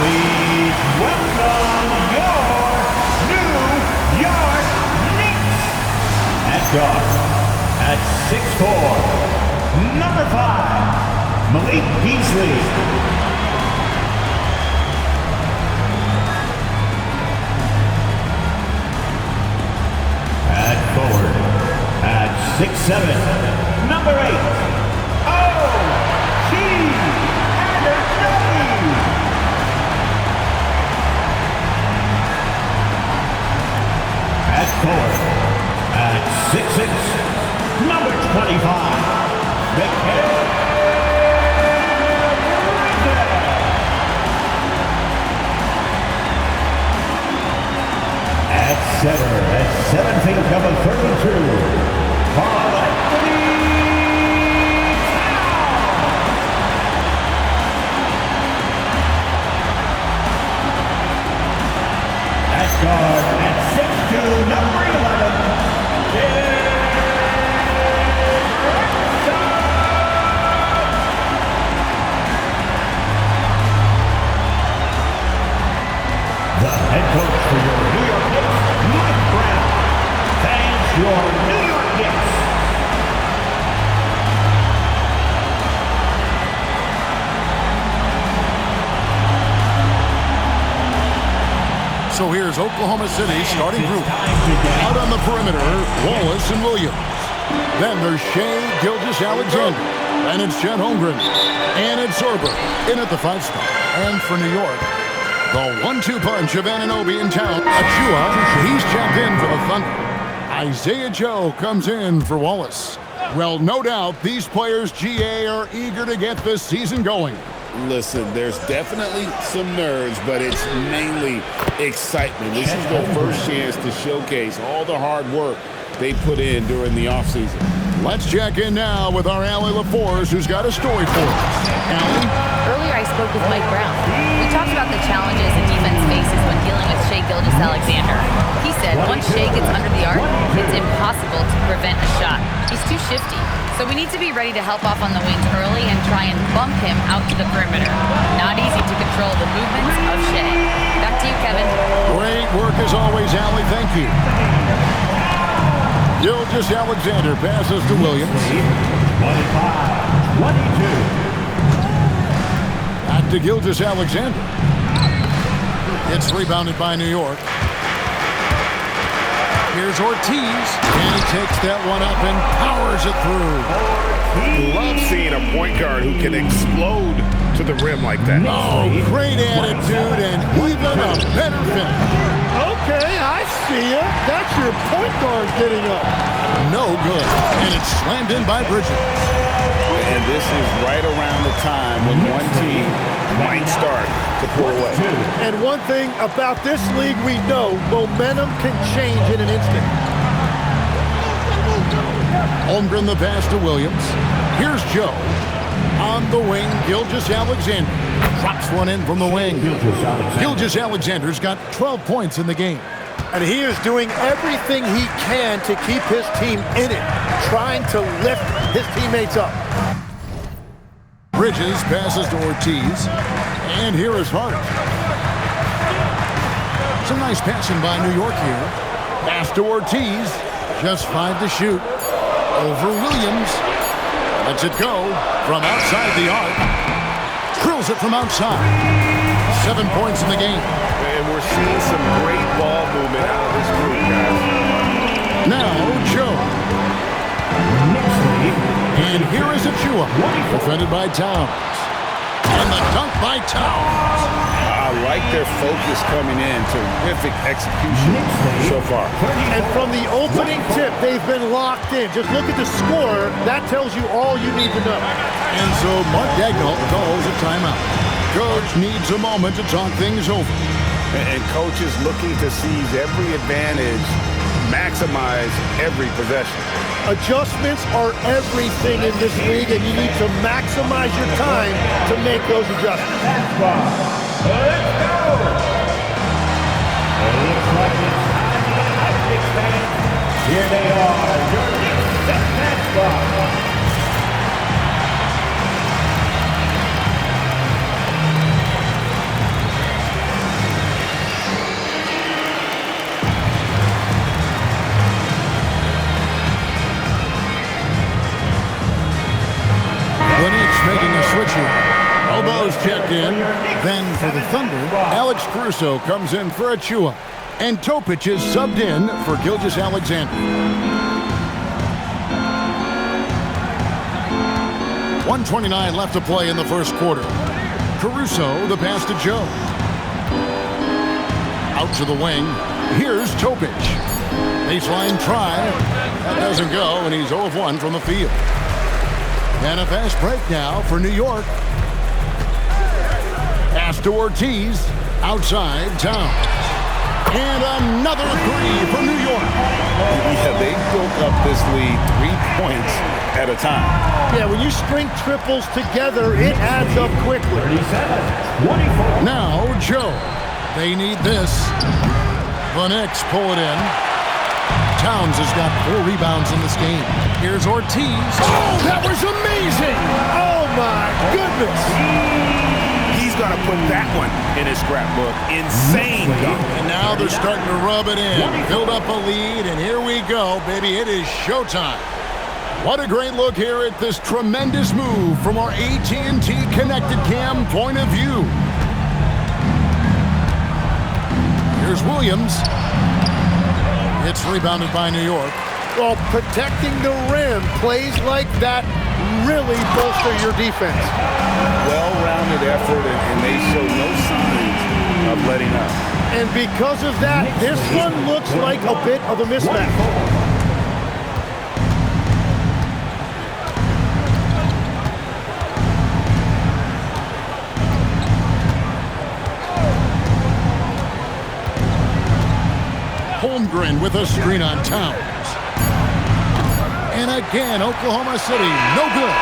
Please welcome your New York Knicks. At guard, at 6'4", number 5, Malik Beasley. At forward, at 6'7", number 8, O.G. Anunoby. At forward, at 6'6", number 25, Mikal Bridges. At center, at 7 feet, number 32, Karl-Anthony Towns. At guard, at 6'2", number 11, Jalen Brunson. The head coach for your New York Knicks, Mike Brown. Thanks your New York Knicks. So here's Oklahoma City starting group. Out on the perimeter, Wallace and Williams. Then there's Shai Gilgeous-Alexander. And it's Chet Holmgren. And it's Zorba in at the 5 spot. And for New York, the 1-2 punch of Anunoby in town. Achua, he's checked in for the Thunder. Isaiah Joe comes in for Wallace. Well, no doubt these players, GA, are eager to get this season going. Listen, there's definitely some nerves, but it's mainly excitement. This is their first chance to showcase all the hard work they put in during the offseason. Let's check in now with our Allie LaForce, who's got a story for us. Allie? Earlier I spoke with Mike Brown. We talked about the challenges a defense faces when dealing with Shai Gilgeous-Alexander. He said once Shai gets under the arc, it's impossible to prevent a shot. He's too shifty. So we need to be ready to help off on the wings early and try and bump him out to the perimeter. Not easy to control the movements of Shai. Back to you, Kevin. Great work as always, Allie. Thank you. Gilgeous-Alexander passes to Williams. 25-22. Back to Gilgeous-Alexander. It's rebounded by New York. Here's Ortiz, and he takes that one up and powers it through. Love seeing a point guard who can explode to the rim like that. Oh, great attitude and even a better finish. Okay, I see ya. That's your point guard getting up. No good, and it's slammed in by Bridges. And this is right around the time when one team might start to pull away. And one thing about this league we know, momentum can change in an instant. Holmgren the pass to Williams. Here's Joe. On the wing, Gilgeous-Alexander. Drops one in from the wing. Gilgeous-Alexander's got 12 points in the game. And he is doing everything he can to keep his team in it, trying to lift his teammates up. Bridges passes to Ortiz. And here is Hart. Some nice passing by New York here. Pass to Ortiz. Just 5 to shoot. Over Williams. Lets it go from outside the arc. Drills it from outside. 7 points in the game. And we're seeing some great ball movement out of this group, guys. Now, Joe. And here is Achua. Defended by Towns. And the dunk by Towns. I like their focus coming in. Terrific execution so far. And from the opening tip, they've been locked in. Just look at the score. That tells you all you need to know. And so Mark Daigneault calls a timeout. Coach needs a moment to talk things over. And coach is looking to seize every advantage, maximize every possession. Adjustments are everything in this league, and you need to maximize your time to make those adjustments. Let's go. It looks like it's time to get hyped, Knicks fans. Here they are, your Knicks at basketball. has checked in. Then for the Thunder, Alex Caruso comes in for Achua. And Topic is subbed in for Gilgeous-Alexander. 1:29 left to play in the first quarter. Caruso, the pass to Joe. Out to the wing. Here's Topic. Baseline try. That doesn't go, and he's 0 of 1 from the field. And a fast break now for New York. Pass to Ortiz. Outside Towns. And another three for New York. Yeah, they built up this lead 3 points at a time. Yeah, when you string triples together, it adds up quickly. 24. Now Joe. They need this. The Knicks pull it in. Towns has got 4 rebounds in this game. Here's Ortiz. Oh, that was amazing! Oh, my goodness! He's going to put that one in his scrapbook. Insane dunk. And now they're starting to rub it in. Build up a lead, and here we go, baby. It is showtime. What a great look here at this tremendous move from our AT&T Connected Cam point of view. Here's Williams. It's rebounded by New York. Well, protecting the rim, plays like that really bolster your defense. Well-rounded effort, and they show no signs of letting up. And because of that, this one looks like a bit of a mismatch. Holmgren with a screen on Towns. And again, Oklahoma City, no good.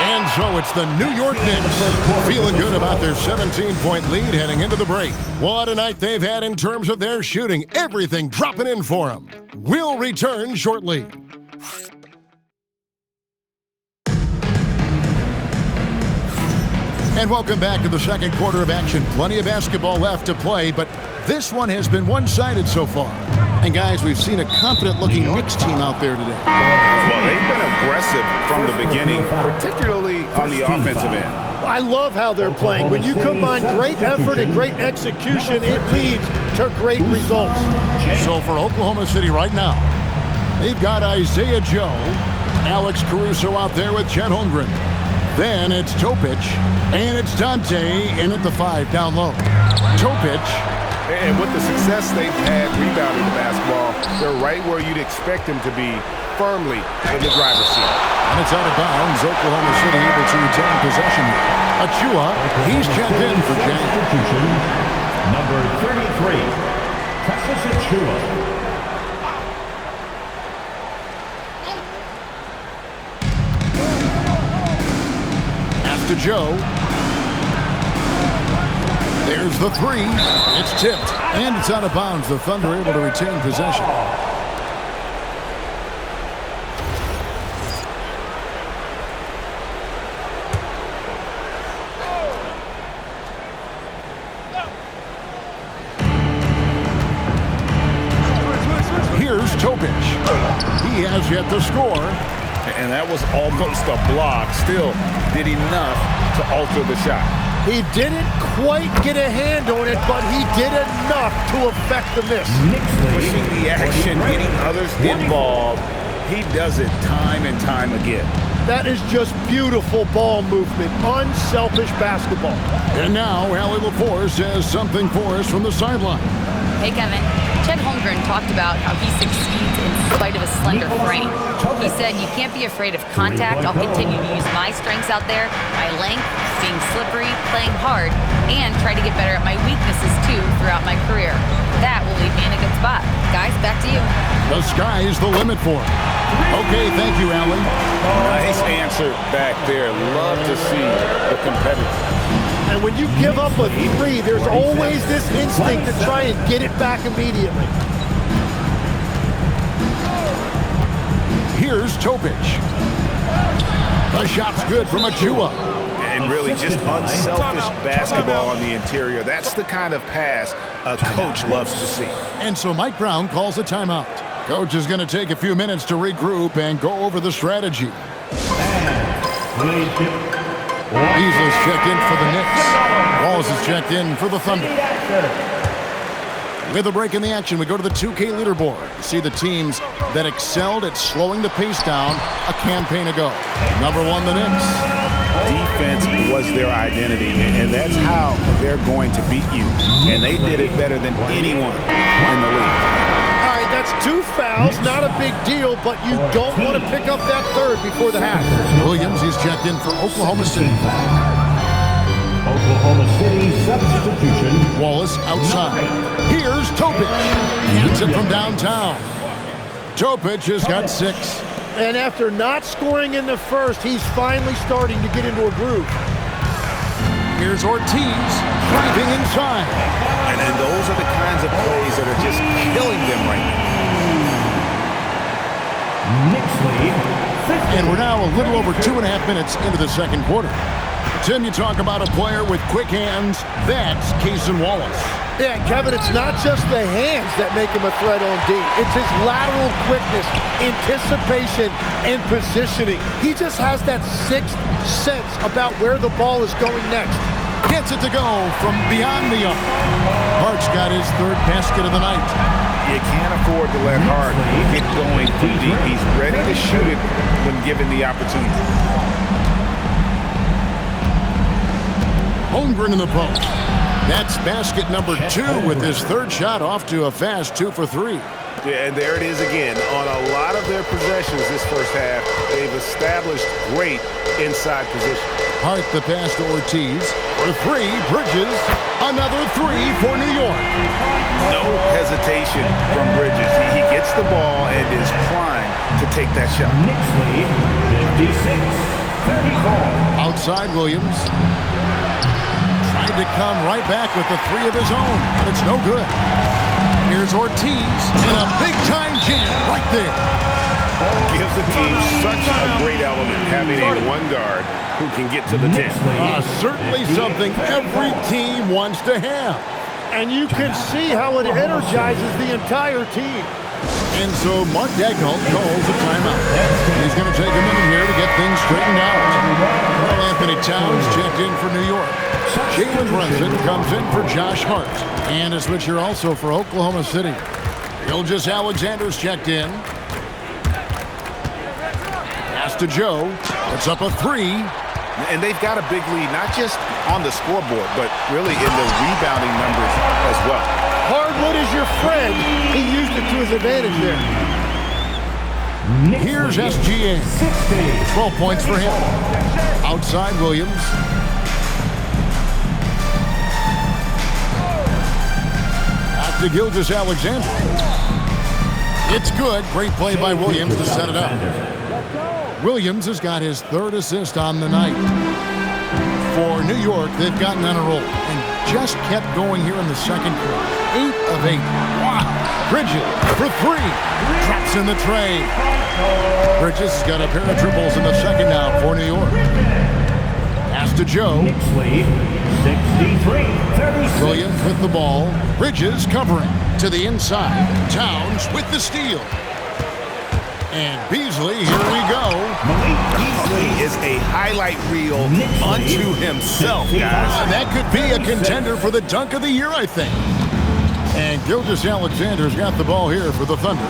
And so it's the New York Knicks feeling good about their 17-point lead heading into the break. What a night they've had in terms of their shooting. Everything dropping in for them. We'll return shortly. And welcome back to the second quarter of action. Plenty of basketball left to play, but this one has been one-sided so far. And guys, we've seen a confident-looking Knicks team out there today. Well, they've been aggressive from the beginning, particularly on the offensive end. I love how they're playing. When you combine great effort and great execution, it leads to great results. So for Oklahoma City right now, they've got Isaiah Joe, Alex Caruso out there with Chet Holmgren. Then it's Topic, and it's Dante in at the 5 down low. Topic. And with the success they've had rebounding the basketball, they're right where you'd expect them to be, firmly in the driver's seat. And it's out of bounds. Oklahoma City able to retain possession. Achua, he's checked in for Jack. Substitution, number 33, Precious Achua. To Joe. There's the 3. It's tipped. And it's out of bounds. The Thunder able to retain possession. Here's Topic. He has yet to score. And that was almost a block. Still did enough to alter the shot. He didn't quite get a hand on it, but he did enough to affect the miss. Pushing the action, getting others involved. He does it time and time again. That is just beautiful ball movement, unselfish basketball. And now, Allie LaForce has something for us from the sideline. Hey, Kevin. Chet Holmgren talked about how he succeeds in spite of a slender frame. He said, "You can't be afraid of contact. I'll continue to use my strengths out there, my length, being slippery, playing hard, and try to get better at my weaknesses, too, throughout my career. That will leave me in a good spot." Guys, back to you. The sky's the limit for him. Okay, thank you, Allie. Nice answer back there. Love to see the competitor. And when you give up a 3, there's always this instinct to try and get it back immediately. Here's Topic. The shot's good from Achua. And really just unselfish basketball on the interior. That's the kind of pass a coach loves to see. And so Mike Brown calls a timeout. Coach is going to take a few minutes to regroup and go over the strategy. Beasley's checked in for the Knicks. Wallace is checked in for the Thunder. With a break in the action, we go to the 2K leaderboard to see the teams that excelled at slowing the pace down a campaign ago. Number 1, the Knicks. Defense was their identity, and that's how they're going to beat you. And they did it better than anyone in the league. All right, that's 2 fouls, not a big deal, but you don't want to pick up that third before the half. Williams, he's checked in for Oklahoma City. Oklahoma City substitution. Wallace outside. Here's Topic. Gets it from downtown. Topic has got 6. And after not scoring in the first, he's finally starting to get into a groove. Here's Ortiz driving inside. And those are the kinds of plays that are just killing them right now. Knicks lead. And we're now a little over 2.5 minutes into the second quarter. Tim, you talk about a player with quick hands. That's Cason Wallace. Yeah, Kevin, it's not just the hands that make him a threat on D. It's his lateral quickness, anticipation, and positioning. He just has that sixth sense about where the ball is going next. Gets it to go from beyond the arc. Hart's got his 3rd basket of the night. You can't afford to let Hart get going too deep. He's ready to shoot it when given the opportunity. Holmgren in the post. That's basket number 2 with his 3rd shot off to a fast 2 for 3. Yeah, and there it is again. On a lot of their possessions this first half, they've established great inside position. Hart the pass to Ortiz. For 3, Bridges. Another 3 for New York. No hesitation from Bridges. He gets the ball and is primed to take that shot. Knicks lead 56-34. Outside Williams. Tried to come right back with the 3 of his own, but it's no good. Here's Ortiz, and a big-time jam right there. Gives the team such a great element, having a 1 guard who can get to the 10. Certainly something every team wants to have. And you can see how it energizes the entire team. And so Mark Daigneault calls a timeout. He's going to take a minute here to get things straightened out. Well, Anthony Towns checked in for New York. Jalen Brunson comes in for Josh Hart. And a switcher also for Oklahoma City. Gilgeous-Alexander's checked in. Pass to Joe. Puts up a 3. And they've got a big lead, not just on the scoreboard, but really in the rebounding numbers as well. Hardwood is your friend. He used it to his advantage there. Here's SGA. 12 points for him. Outside Williams. Back to Gilgeous-Alexander. It's good. Great play by Williams to set it up. Williams has got his 3rd assist on the night. For New York, they've gotten on a roll and just kept going here in the second quarter. 8 of 8. Wow. Bridges for 3. Drops in the tray. Bridges has got a pair of triples in the second now for New York. Pass to Joe. Knicks lead 63-36. Williams with the ball. Bridges covering to the inside. Towns with the steal. And Beasley, here we go. Beasley is a highlight reel unto himself, guys. That could be a contender for the dunk of the year, I think. And Gilgeous-Alexander's got the ball here for the Thunder.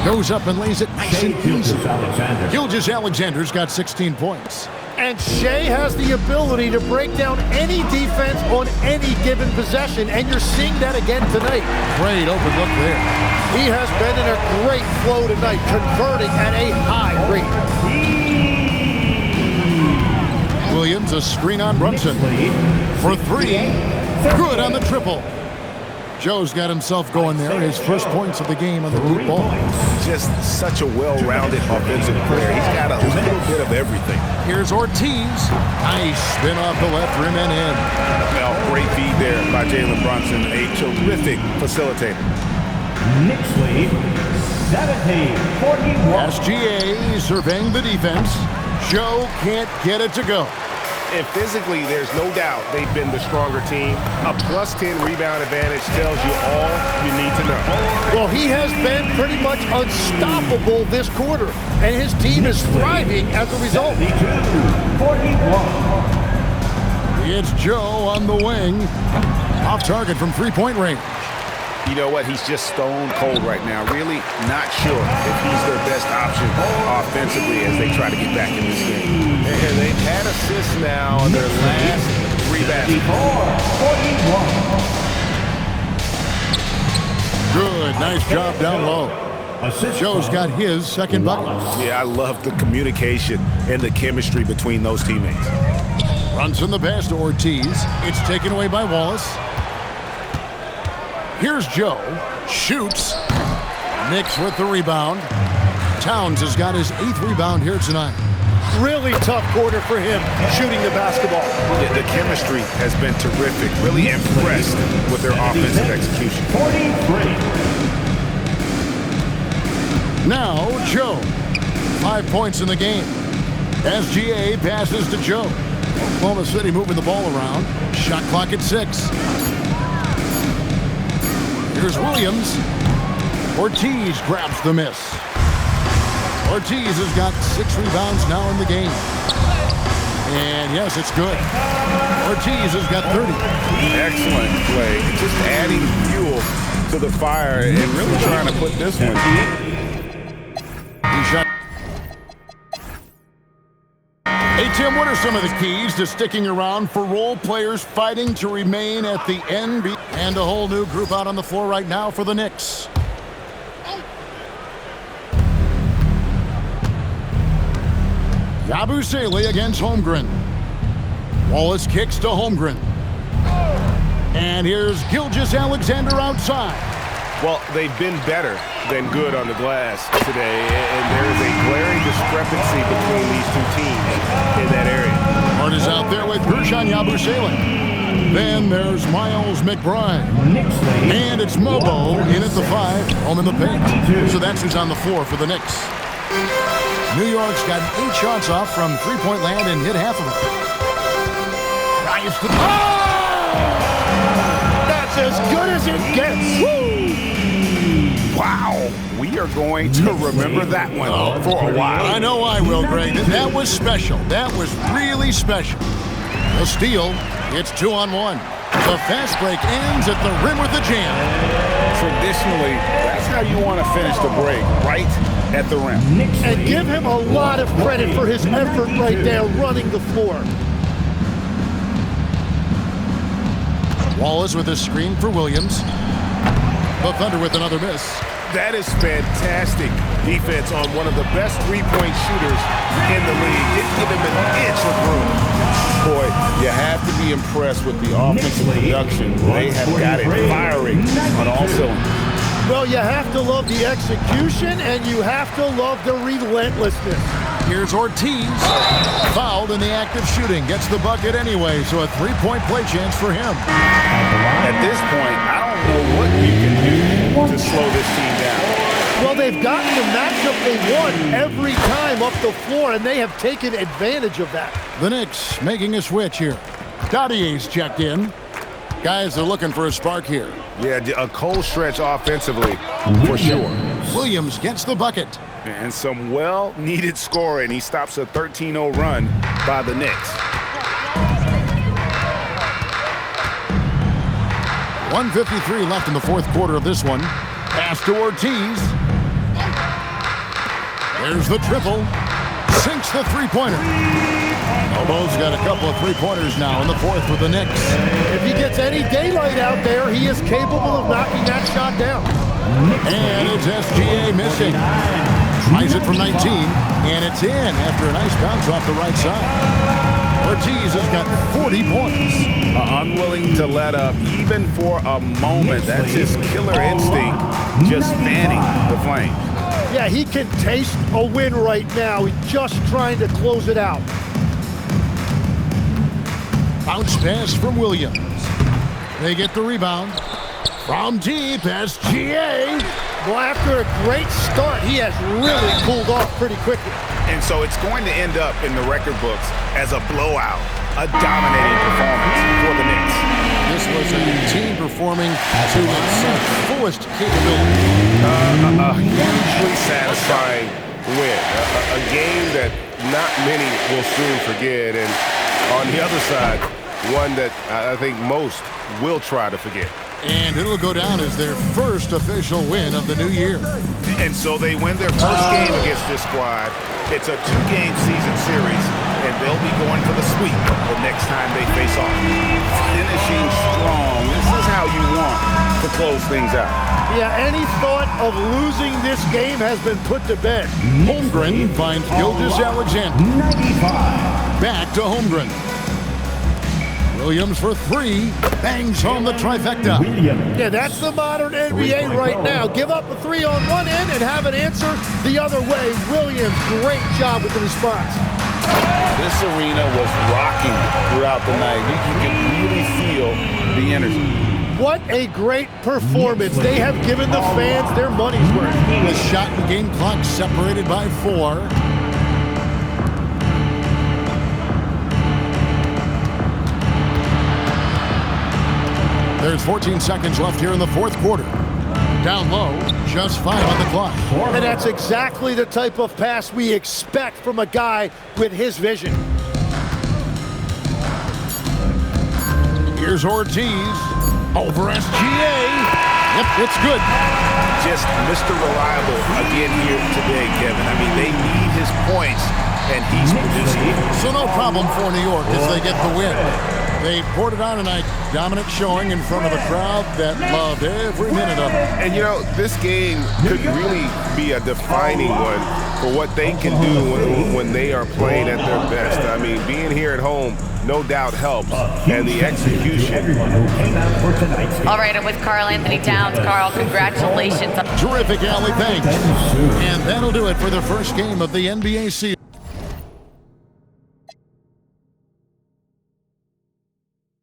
Goes up and lays it nice and easy. Gilgeous-Alexander's got 16 points. And Shea has the ability to break down any defense on any given possession, and you're seeing that again tonight. Great open look there. He has been in a great flow tonight, converting at a high rate. Williams, a screen on Brunson. For 3. Good on the triple. Joe's got himself going there. His first points of the game on the deep ball. Just such a well-rounded offensive player. He's got a little bit of everything. Here's Ortiz. Nice spin off the left rim and in. Well, great feed there by Jalen Brunson. A terrific facilitator. Knicks lead 70-41. SGA surveying the defense. Joe can't get it to go. And physically, there's no doubt they've been the stronger team. A +10 rebound advantage tells you all you need to know. Well, he has been pretty much unstoppable this quarter, and his team is thriving as a result. 41. It's Joe on the wing. Off target from three-point range. You know what? He's just stone cold right now. Really not sure if he's their best option offensively as they try to get back in this game. And they've had assists now on their last 3 baskets. 41. Good, nice job down low. Joe's got his second bucket. Yeah, I love the communication and the chemistry between those teammates. Runs in the pass to Ortiz. It's taken away by Wallace. Here's Joe. Shoots. Knicks with the rebound. Towns has got his 8th rebound here tonight. Really tough quarter for him shooting the basketball. Yeah, the chemistry has been terrific. Really impressed with their offensive execution. 43. Now, Joe. 5 points in the game. SGA passes to Joe. Oklahoma City moving the ball around. Shot clock at 6. Here's Williams. Ortiz grabs the miss. Ortiz has got 6 rebounds now in the game. And yes, it's good. Ortiz has got 30. Excellent play. Just adding fuel to the fire and really trying to put this one. He shot. Hey, Tim, what are some of the keys to sticking around for role players fighting to remain at the end? And a whole new group out on the floor right now for the Knicks. Yabusele against Holmgren. Wallace kicks to Holmgren. And here's Gilgeous-Alexander outside. Well, they've been better than good on the glass today, and there is a glaring discrepancy between these two teams in that area. Hart is out there with Guerschon Yabusele. Then there's Miles McBride. And it's Mobo in at the 5, home in the paint. So that's who's on the floor for the Knicks. New York's got 8 shots off from three-point land and hit half of them. Drives to That's as good as it gets. Woo! Wow. We are going to remember that one for a while. I know I will, Greg. That was special. That was really special. The steal. It's 2-on-1. The fast break ends at the rim with the jam. Traditionally, that's how you want to finish the break, right at the rim. And give him a lot of credit for his effort right there running the floor. Wallace with a screen for Williams. The Thunder with another miss. That is fantastic defense on one of the best three-point shooters in the league. Didn't give him an inch of room. Boy, you have to be impressed with the offensive production. They have got it firing on all cylinders. Well, you have to love the execution, and you have to love the relentlessness. Here's Ortiz. Fouled in the act of shooting. Gets the bucket anyway, so a 3-point play chance for him. At this point, I don't know what you can do to slow this team down. Well, they've gotten the matchup they want every time up the floor, and they have taken advantage of that. The Knicks making a switch here. Dottier's checked in. Guys are looking for a spark here. Yeah, a cold stretch offensively, for sure. Williams gets the bucket. And some well-needed scoring. He stops a 13-0 run by the Knicks. 1:53 left in the fourth quarter of this one. Pass to Ortiz. There's the triple. Sinks the three-pointer. Mobo's got a couple of three-pointers now in the fourth with the Knicks. If he gets any daylight out there, he is capable of knocking that shot down. And it's SGA missing. Tries it from 19, and it's in after a nice bounce off the right side. Ortiz has got 40 points. Unwilling to let up even for a moment. That's his killer instinct, just fanning the flames. Yeah, he can taste a win right now. He's just trying to close it out. Bounce pass from Williams. They get the rebound. From deep, SGA. Well, after a great start, he has really cooled off pretty quickly. And so it's going to end up in the record books as a blowout, a dominating performance for the Knicks. This was a team performing to its fullest capability. A hugely satisfying win. A game that not many will soon forget. And on the other side, one that I think most will try to forget. And it'll go down as their first official win of the new year. And so they win their first game against this squad. It's a 2-game season series, and they'll be going for the sweep the next time they face off. Finishing strong. This is how you want to close things out. Yeah, any thought of losing this game has been put to bed. Holmgren finds Gilgeous-Alexander. 95. Back to Holmgren. Williams for 3, bangs home the trifecta. Yeah, that's the modern NBA right now. Give up a 3 on one end and have an answer the other way. Williams, great job with the response. This arena was rocking throughout the night. You can really feel the energy. What a great performance. They have given the fans their money's worth. The shot and game clock separated by 4. There's 14 seconds left here in the fourth quarter. Down low, just 5 on the clock. And that's exactly the type of pass we expect from a guy with his vision. Here's Ortiz over SGA. Yep, it's good. Just Mr. Reliable again here today, Kevin. I mean, they need his points, and he's producing. So no problem for New York as they get the win. They poured it on tonight, dominant showing in front of a crowd that loved every minute of it. And, you know, this game could really be a defining one for what they can do when they are playing at their best. I mean, being here at home no doubt helps, and the execution. All right, I'm with Karl Anthony Towns. Karl, congratulations. Terrific, Allie. Thanks. And that'll do it for the first game of the NBA season.